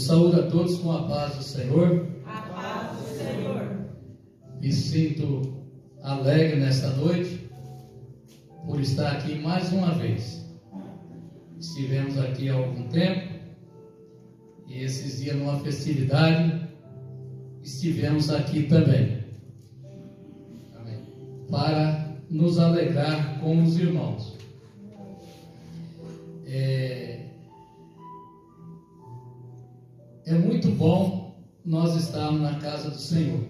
saúdo a todos com a paz do Senhor. A paz do Senhor. Me sinto alegre nesta noite por estar aqui mais uma vez. Estivemos aqui há algum tempo e esses dias numa festividade estivemos aqui também. Amém. Para nos alegrar com os irmãos. É muito bom nós estarmos na casa do Senhor.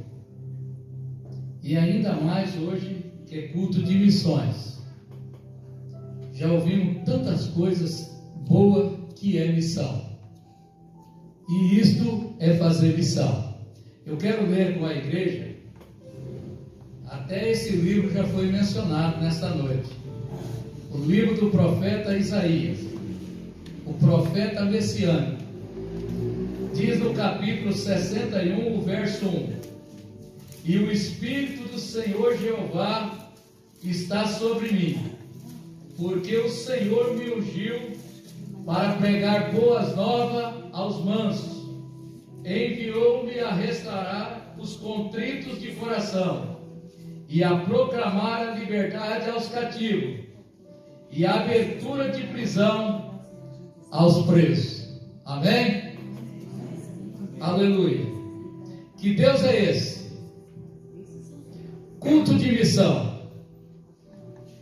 E ainda mais hoje, que é culto de missões. Já ouvimos tantas coisas boas que é missão. E isto é fazer missão. Eu quero ler com a igreja, até esse livro já foi mencionado nesta noite. O livro do profeta Isaías, o profeta messiânico. Diz no capítulo 61, o verso 1: E o Espírito do Senhor Jeová está sobre mim, porque o Senhor me ungiu para pregar boas novas aos mansos, enviou-me a restaurar os contritos de coração, e a proclamar a liberdade aos cativos, e a abertura de prisão aos presos. Amém? Aleluia. Que Deus é esse? Culto de missão.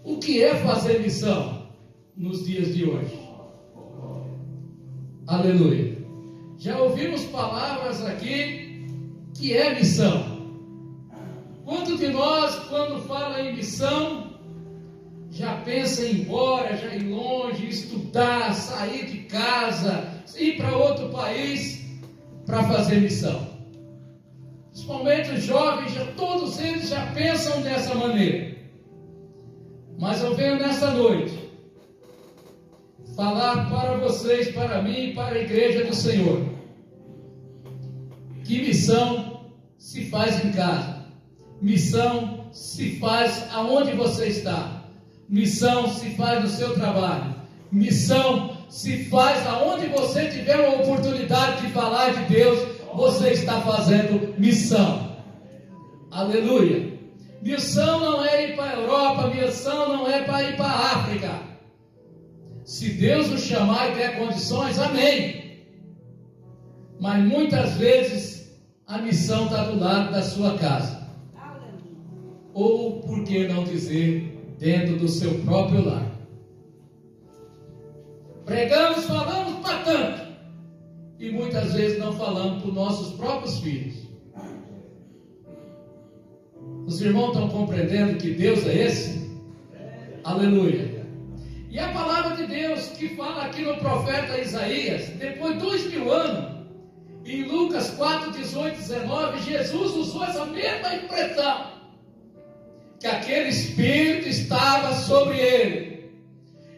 O que é fazer missão nos dias de hoje? Aleluia. Já ouvimos palavras aqui que é missão. Quanto de nós, quando fala em missão, já pensa em ir embora, já ir longe, estudar, sair de casa, ir para outro país para fazer missão? Principalmente os jovens, todos eles já pensam dessa maneira. Mas eu venho nessa noite falar para vocês, para mim e para a igreja do Senhor, que missão se faz em casa, missão se faz aonde você está, missão se faz no seu trabalho, missão se faz aonde você tiver a oportunidade de falar de Deus. Você está fazendo missão. Aleluia. Missão não é ir para a Europa, missão não é para ir para a África. Se Deus nos chamar e der condições, amém. Mas muitas vezes a missão está do lado da sua casa. Ou, por que não dizer, dentro do seu próprio lar. Pregamos, falamos para tanto, e muitas vezes não falamos para os nossos próprios filhos. Os irmãos estão compreendendo que Deus é esse? Aleluia. E a palavra de Deus que fala aqui no profeta Isaías, depois de 2000 anos, em Lucas 4, 18, 19, Jesus usou essa mesma expressão, que aquele Espírito estava sobre ele.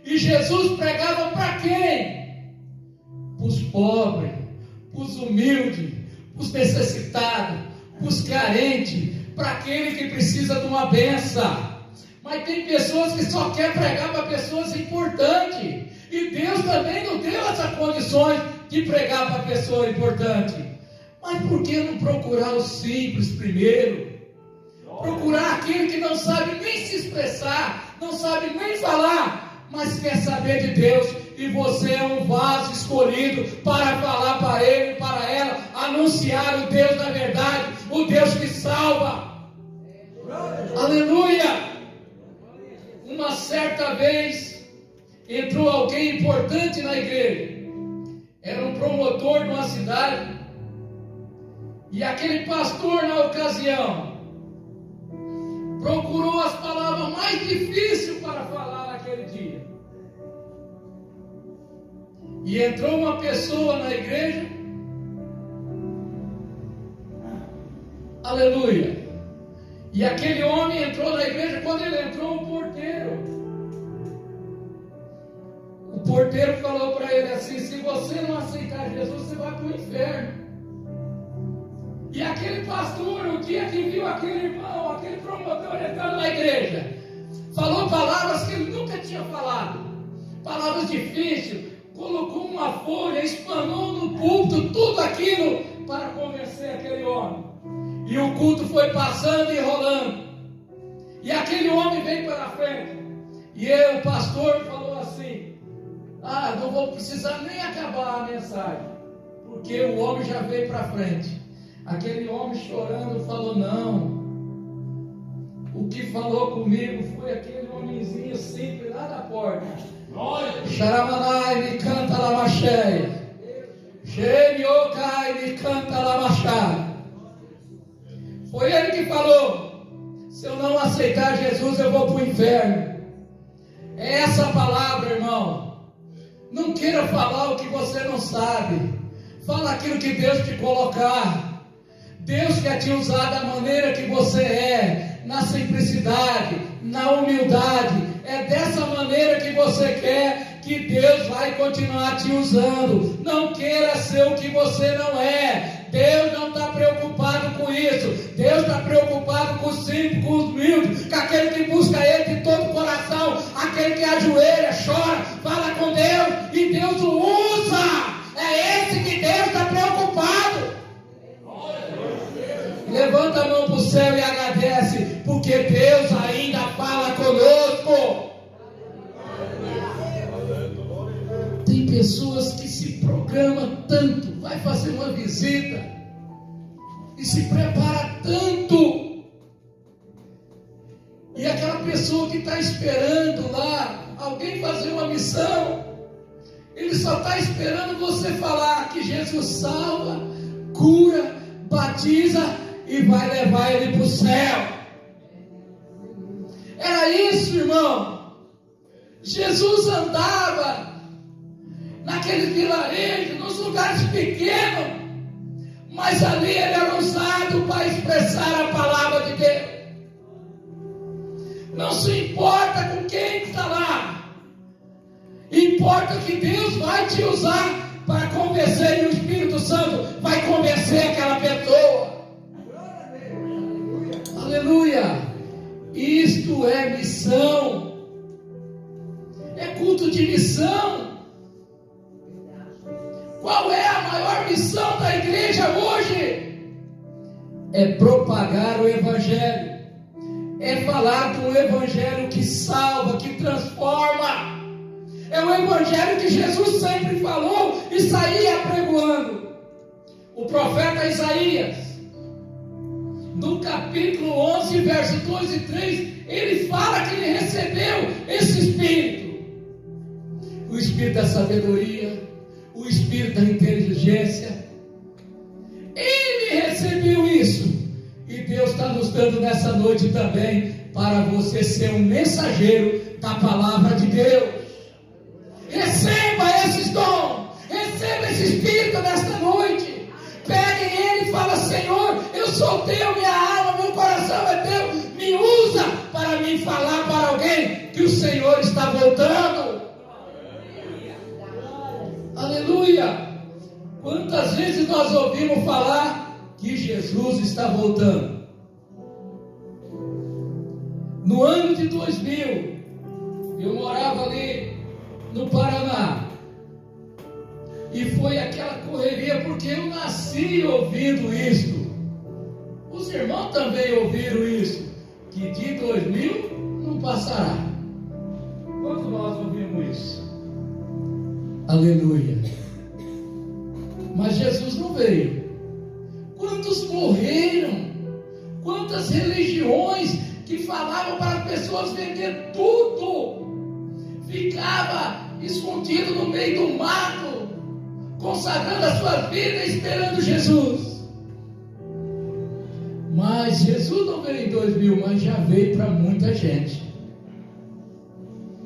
E Jesus pregava para quem? Para os pobres, para os humildes, para os necessitados, para os carentes, para aquele que precisa de uma benção. Mas tem pessoas que só querem pregar para pessoas importantes. E Deus também não deu essas condições de pregar para pessoa importante. Mas por que não procurar os simples primeiro? Procurar aquele que não sabe nem se expressar, não sabe nem falar, mas quer saber de Deus, e você é um vaso escolhido para falar para ele, para ela, anunciar o Deus da verdade, o Deus que salva. Aleluia! Uma certa vez entrou alguém importante na igreja, era um promotor de uma cidade, e aquele pastor na ocasião procurou as palavras mais difíceis para falar naquele dia. E entrou uma pessoa na igreja, aleluia, e aquele homem entrou na igreja. Quando ele entrou, o porteiro falou para ele assim: se você não aceitar Jesus, você vai para o inferno. E aquele pastor, o dia que viu aquele irmão, aquele promotor entrando na igreja, falou palavras que ele nunca tinha falado, palavras difíceis, colocou uma folha, espanou no púlpito tudo aquilo para convencer aquele homem. E o culto foi passando e rolando. E aquele homem veio para frente. E o pastor falou assim: não vou precisar nem acabar a mensagem, porque o homem já veio para frente. Aquele homem chorando falou: não, o que falou comigo foi aquele homenzinho simples lá da porta. Xaramanai me canta lamacheia, Xemiokai me canta lamachá. Foi ele que falou: se eu não aceitar Jesus, eu vou para o inferno. É essa a palavra, irmão. Não queira falar o que você não sabe. Fala aquilo que Deus te colocar. Deus quer te usar da maneira que você é, na simplicidade, na humildade. É dessa maneira que você quer que Deus vai continuar te usando. Não queira ser o que você não é. Deus não está preocupado com isso. Deus está preocupado com o simples, com os humildes, com aquele que busca Ele de todo o coração, aquele que ajoelha, chora, fala com Deus e Deus o usa. É esse que Deus está preocupado. Levanta a mão para o céu e agradece, porque Deus ainda fala conosco. Tem pessoas que se programam tanto, vai fazer uma visita e se prepara tanto, e aquela pessoa que está esperando lá alguém fazer uma missão, ele só está esperando você falar que Jesus salva, cura, batiza e vai levar ele para o céu. Era isso, irmão. Jesus andava naquele vilarejo, nos lugares pequenos, mas ali ele era usado para expressar a palavra de Deus. Não se importa com quem está lá, importa que Deus vai te usar para convencer, e o Espírito Santo vai convencer aquela pessoa. Aleluia! Isto é missão, é culto de missão. Qual é a maior missão da igreja hoje? É propagar o Evangelho, é falar do Evangelho que salva, que transforma. É o Evangelho que Jesus sempre falou e saía pregoando. O profeta Isaías, no capítulo 11, verso 2 e 3, ele fala que ele recebeu esse Espírito. O Espírito da sabedoria, o Espírito da inteligência. Ele recebeu isso. E Deus está nos dando nessa noite também, para você ser um mensageiro da palavra de Deus. Receba esses dons, receba esse Espírito nesta noite. Pegue ele e fala: Senhor, eu sou teu, minha alma, meu coração é teu. Me usa para me falar para alguém que o Senhor está voltando. Aleluia! Quantas vezes nós ouvimos falar que Jesus está voltando? No ano de 2000, eu morava ali no Paraná, e foi aquela correria, porque eu nasci ouvindo isso. Os irmãos também ouviram isso, que de 2000 não passará. Quando nós ouvimos isso? Aleluia! Mas Jesus não veio. Quantos morreram? Quantas religiões que falavam para as pessoas vender tudo, ficava escondido no meio do mato, consagrando a sua vida, esperando Jesus. Mas Jesus não veio em 2000, mas já veio para muita gente,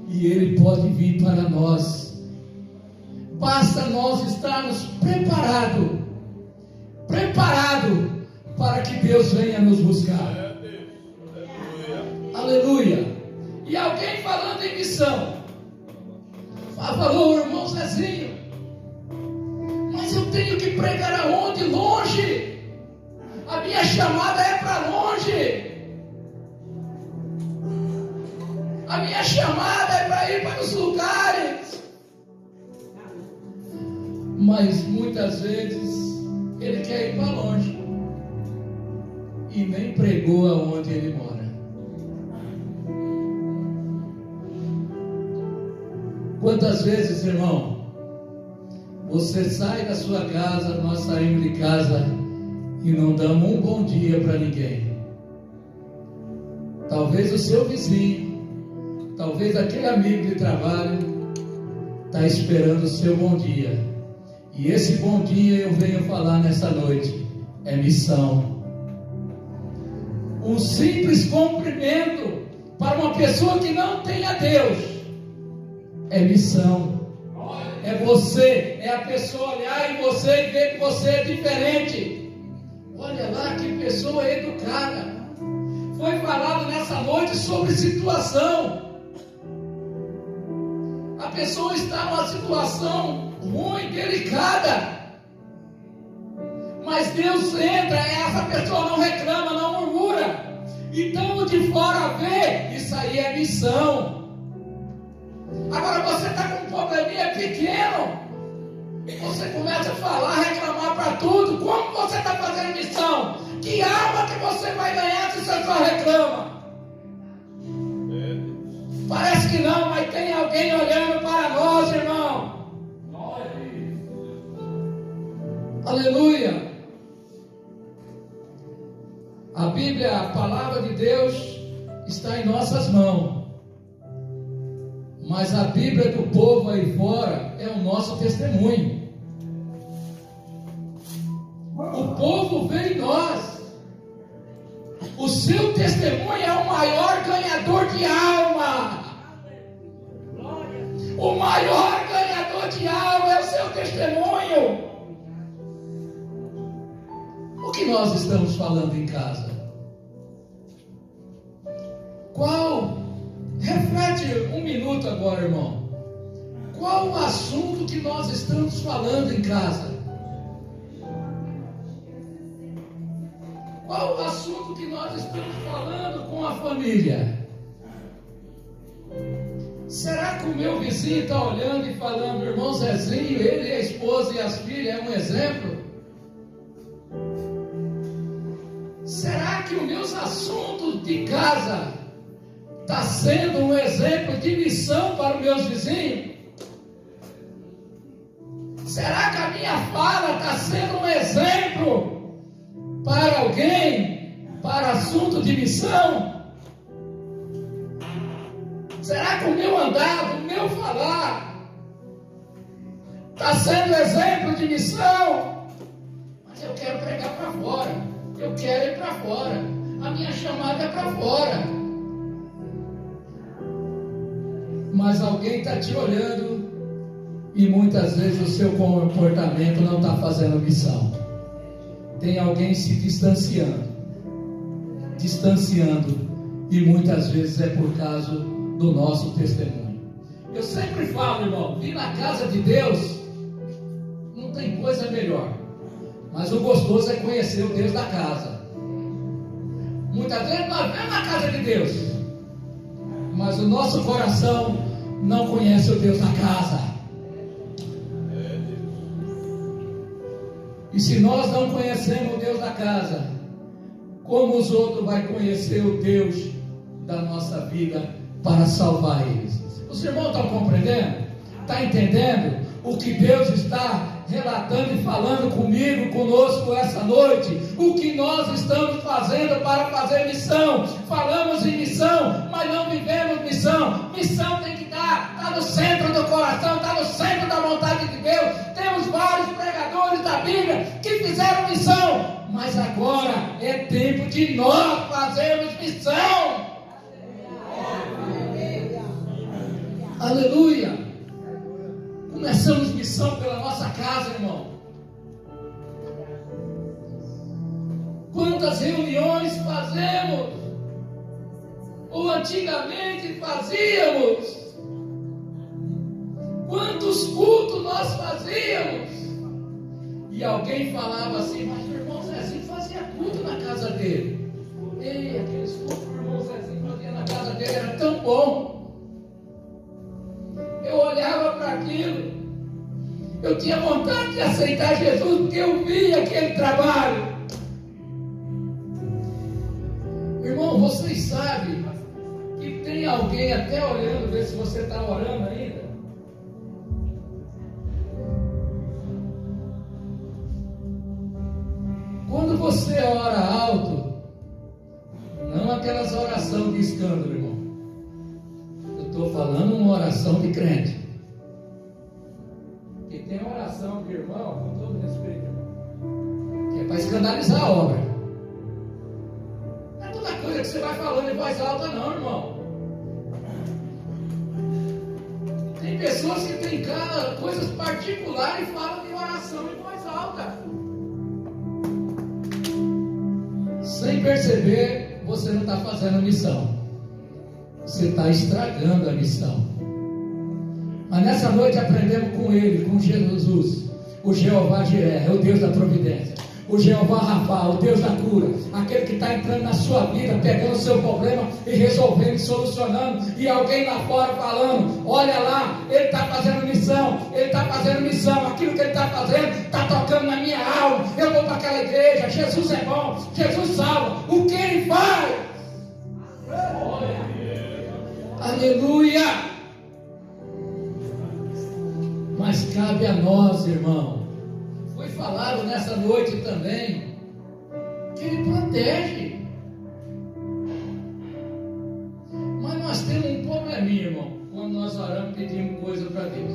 e Ele pode vir para nós. Basta nós estarmos preparados para que Deus venha nos buscar. Aleluia! E alguém falando em missão, falou: irmão Zezinho, mas eu tenho que pregar aonde? Longe. A minha chamada é para longe. A minha chamada é para ir para os lugares. Mas muitas vezes ele quer ir para longe e nem pregou aonde ele mora. Quantas vezes, irmão, você sai da sua casa, nós saímos de casa e não damos um bom dia para ninguém? Talvez o seu vizinho, talvez aquele amigo de trabalho está esperando o seu bom dia. E esse bom dia eu venho falar nessa noite, é missão. Um simples cumprimento para uma pessoa que não tem a Deus é missão. É você, é a pessoa olhar em você e ver que você é diferente. Olha lá que pessoa educada. Foi falado nessa noite sobre situação. A pessoa está numa situação ruim, delicada, mas Deus entra, essa pessoa não reclama, não murmura. Então o de fora vê, isso aí é missão. Agora você está com um probleminha pequeno, você começa a falar, reclamar para tudo. Como você está fazendo missão? Que alma que você vai ganhar se você só reclama? Parece que não, mas tem alguém olhando para nós, irmão. Aleluia. A Bíblia, a palavra de Deus, está em nossas mãos. Mas a Bíblia do povo aí fora é o nosso testemunho. O povo vê em nós. O seu testemunho é o maior ganhador de alma. O maior ganhador de alma é o seu testemunho. O que nós estamos falando em casa? Reflete um minuto agora, irmão. Qual o assunto que nós estamos falando em casa? Qual o assunto que nós estamos falando com a família? Será que o meu vizinho está olhando e falando, irmão Zezinho, ele, a esposa e as filhas é um exemplo? Será que os meus assuntos de casa está sendo um exemplo de missão para os meus vizinhos? Será que a minha fala está sendo um exemplo para alguém, para assunto de missão? Será que o meu andar, o meu falar está sendo exemplo de missão? Mas eu quero pregar para fora, eu quero ir para fora, a minha chamada é para fora. Mas alguém está te olhando e muitas vezes o seu comportamento não está fazendo missão. Tem alguém se distanciando, e muitas vezes é por causa do nosso testemunho. Eu sempre falo, irmão, vir na casa de Deus não tem coisa melhor, mas o gostoso é conhecer o Deus da casa. Muitas vezes nós vemos na casa de Deus, mas o nosso coração não conhece o Deus da casa. E se nós não conhecemos o Deus da casa, como os outros vão conhecer o Deus da nossa vida para salvar eles? Os irmãos estão compreendendo? Está entendendo o que Deus está relatando e falando comigo, conosco essa noite? O que nós estamos fazendo para fazer missão? Falamos em missão, mas não vivemos missão. Missão tem que está no centro do coração, está no centro da vontade de Deus. Temos vários pregadores da Bíblia que fizeram missão, mas agora é tempo de nós fazermos missão. Aleluia. Começamos missão pela nossa casa, irmão. Quantas reuniões fazemos? Ou antigamente fazíamos? Quantos cultos nós fazíamos? E alguém falava assim, mas o irmão Zezinho fazia culto na casa dele. Ei, aqueles cultos que o irmão Zezinho fazia na casa dele era tão bom. Eu olhava para aquilo, Eu tinha vontade de aceitar Jesus porque eu vi aquele trabalho. Irmão, vocês sabem que tem alguém até olhando, ver se você está orando ainda. Quando você ora alto, não aquelas orações de escândalo, irmão. Eu estou falando uma oração de crente. Porque tem oração de irmão, com todo respeito, irmão, que é para escandalizar a obra. Não é toda coisa que você vai falando em voz alta, não, irmão. Tem pessoas que têm coisas particulares e falam de oração em voz alta. Sem perceber, você não está fazendo a missão. Você está estragando a missão. Mas nessa noite aprendemos com Ele, com Jesus, o Jeová Jireh, o Deus da providência, o Jeová Rafa, o Deus da cura, aquele que está entrando na sua vida, pegando o seu problema e resolvendo, solucionando, e alguém lá fora falando, olha lá, ele está fazendo missão, aquilo que ele está fazendo, está tocando na minha alma, eu vou para aquela igreja, Jesus é bom, Jesus salva, o que ele faz? Aleluia! Mas cabe a nós, irmão. Foi falado nessa noite também que Ele protege. Mas nós temos um probleminha, irmão, quando nós oramos e pedimos coisa para Deus.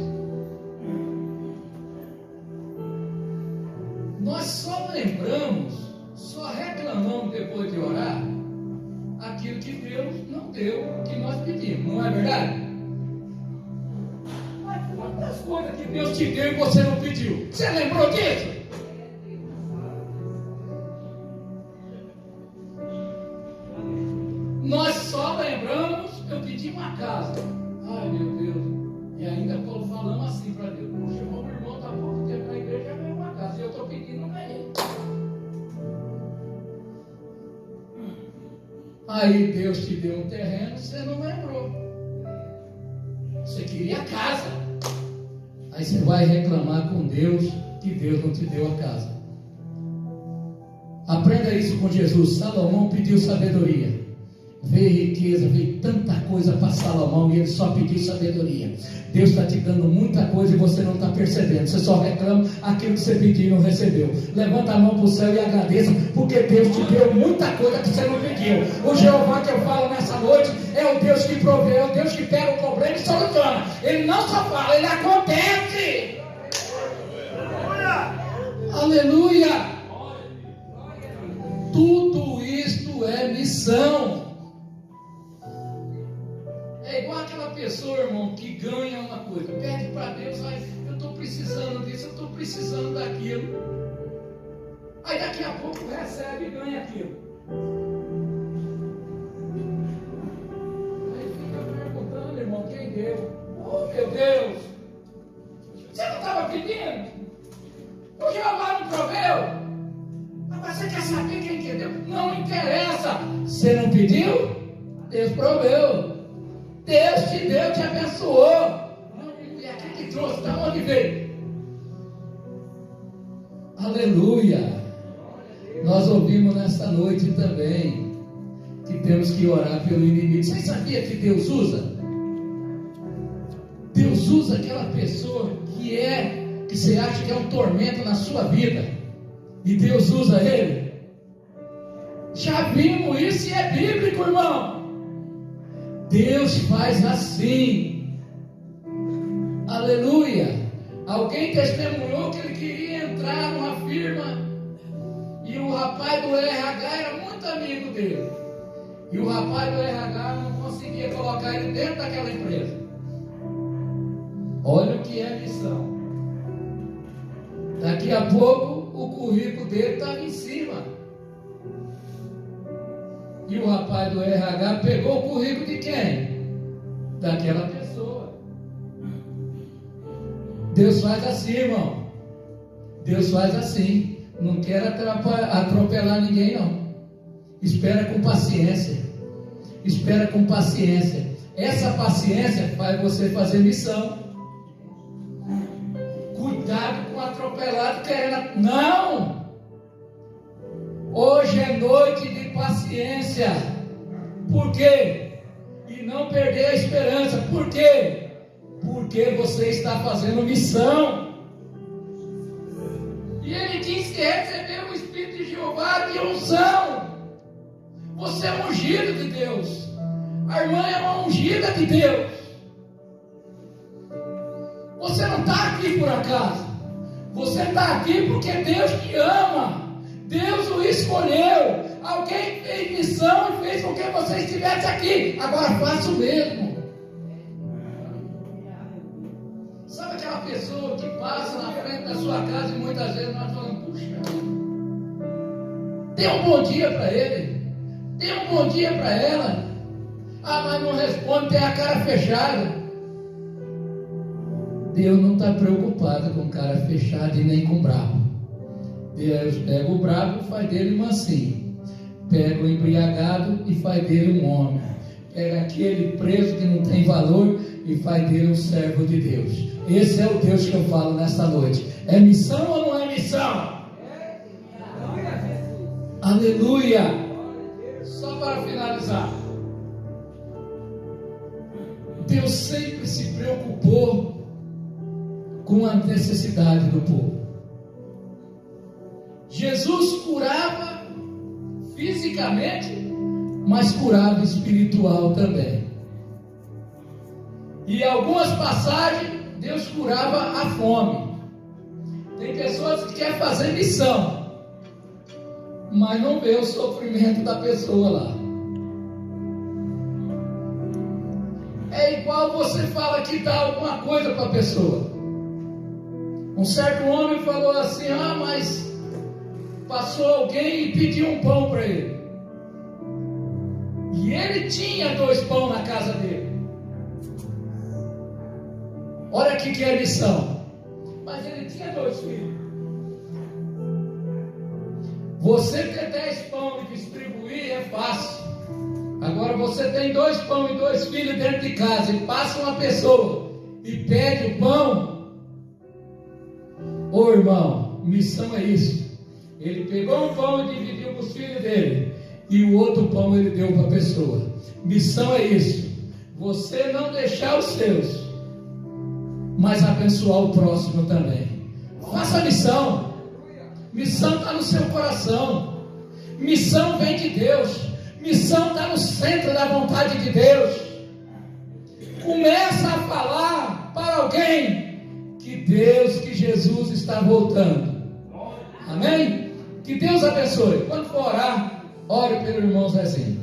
Nós só lembramos, só reclamamos depois de orar aquilo que Deus não deu, que nós pedimos, não é verdade? Mas quantas coisas que Deus te deu e você não pediu? Você lembrou disso? Nós só lembramos, eu pedi uma casa. Ai meu Deus, e ainda falamos assim para Deus: poxa, meu irmão está há pouco tempo na igreja, já ganhou uma casa, e eu estou pedindo, não ganhei. Aí Deus te deu um terreno, você não lembrou. Você queria casa. Aí você vai reclamar com Deus que Deus não te deu a casa. Aprenda isso com Jesus. Salomão pediu sabedoria. Veio riqueza, veio tanta coisa para Salomão e ele só pediu sabedoria. Deus está te dando muita coisa e você não está percebendo. Você só reclama aquilo que você pediu e não recebeu. Levanta a mão para o céu e agradeça, porque Deus te deu muita coisa que você não pediu. O Jeová que eu falo nessa noite é o Deus que provê, é o Deus que pega o problema e soluciona. Ele não só fala, ele acontece. Aleluia! Tudo isto é missão. É igual aquela pessoa, irmão, que ganha uma coisa, pede para Deus, aí eu estou precisando disso, eu estou precisando daquilo. Aí daqui a pouco recebe e ganha aquilo. Aí fica perguntando, irmão, quem deu? Oh meu Deus! Você não estava pedindo? O Jeová não proveu? Mas você quer saber quem que deu? Não interessa. Você não pediu? Deus proveu. Deus te deu, te abençoou. E aqui que trouxe, da onde veio? Aleluia. Nós ouvimos nesta noite também que temos que orar pelo inimigo. Você sabia que Deus usa? Deus usa aquela pessoa que você acha que é um tormento na sua vida, e Deus usa ele. Já vimos isso e é bíblico, irmão. Deus faz assim. Aleluia. Alguém testemunhou que ele queria entrar numa firma e o rapaz do RH era muito amigo dele, e o rapaz do RH não conseguia colocar ele dentro daquela empresa. Olha o que é missão. Daqui a pouco o currículo dele estava em cima, e o rapaz do RH pegou o currículo de quem? Daquela pessoa. Deus faz assim, irmão. Deus faz assim. Não quer atropelar ninguém, não. Espera com paciência. Espera com paciência. Essa paciência faz você fazer missão. Cuidado atropelado querendo. Não! Hoje é noite de paciência. Por quê? E não perder a esperança. Por quê? Porque você está fazendo missão. E ele diz que recebeu o Espírito de Jeová de unção. Você é um ungido de Deus. A irmã é uma ungida de Deus. Você não está aqui por acaso. Você está aqui porque Deus te ama. Deus o escolheu. Alguém fez missão e fez com que você estivesse aqui. Agora faça o mesmo. Sabe aquela pessoa que passa na frente da sua casa e muitas vezes nós falamos, puxa, dê um bom dia para ele, dê um bom dia para ela. Ah, mas não responde, tem a cara fechada. Deus não está preocupado com cara fechada e nem com bravo. Deus pega o bravo e faz dele mansinho. Pega o embriagado e faz dele um homem. Pega aquele preso que não tem valor e faz dele um servo de Deus. Esse é o Deus que eu falo nesta noite. É missão ou não é missão? Aleluia! Só para finalizar, Deus sempre se preocupou com a necessidade do povo. Jesus curava fisicamente, mas curava espiritual também. E em algumas passagens, Deus curava a fome. Tem pessoas que querem fazer missão, mas não vê o sofrimento da pessoa lá. É igual você fala que dá alguma coisa para a pessoa. Um certo homem falou assim, mas passou alguém e pediu um pão para ele. E ele tinha 2 pães na casa dele. Olha aqui que é missão. Mas ele tinha 2 filhos. Você ter 10 pães e distribuir é fácil. Agora você tem 2 pães e 2 filhos dentro de casa e passa uma pessoa e pede o pão. Ô irmão, missão é isso. Ele pegou um pão e dividiu para os filhos dele. E o outro pão ele deu para a pessoa. Missão é isso. Você não deixar os seus, mas abençoar o próximo também. Faça a missão. Missão está no seu coração. Missão vem de Deus. Missão está no centro da vontade de Deus. Começa a falar para alguém que Deus, que Jesus está voltando. Amém? Que Deus abençoe. Quando for orar, ore pelo irmão Zezinho.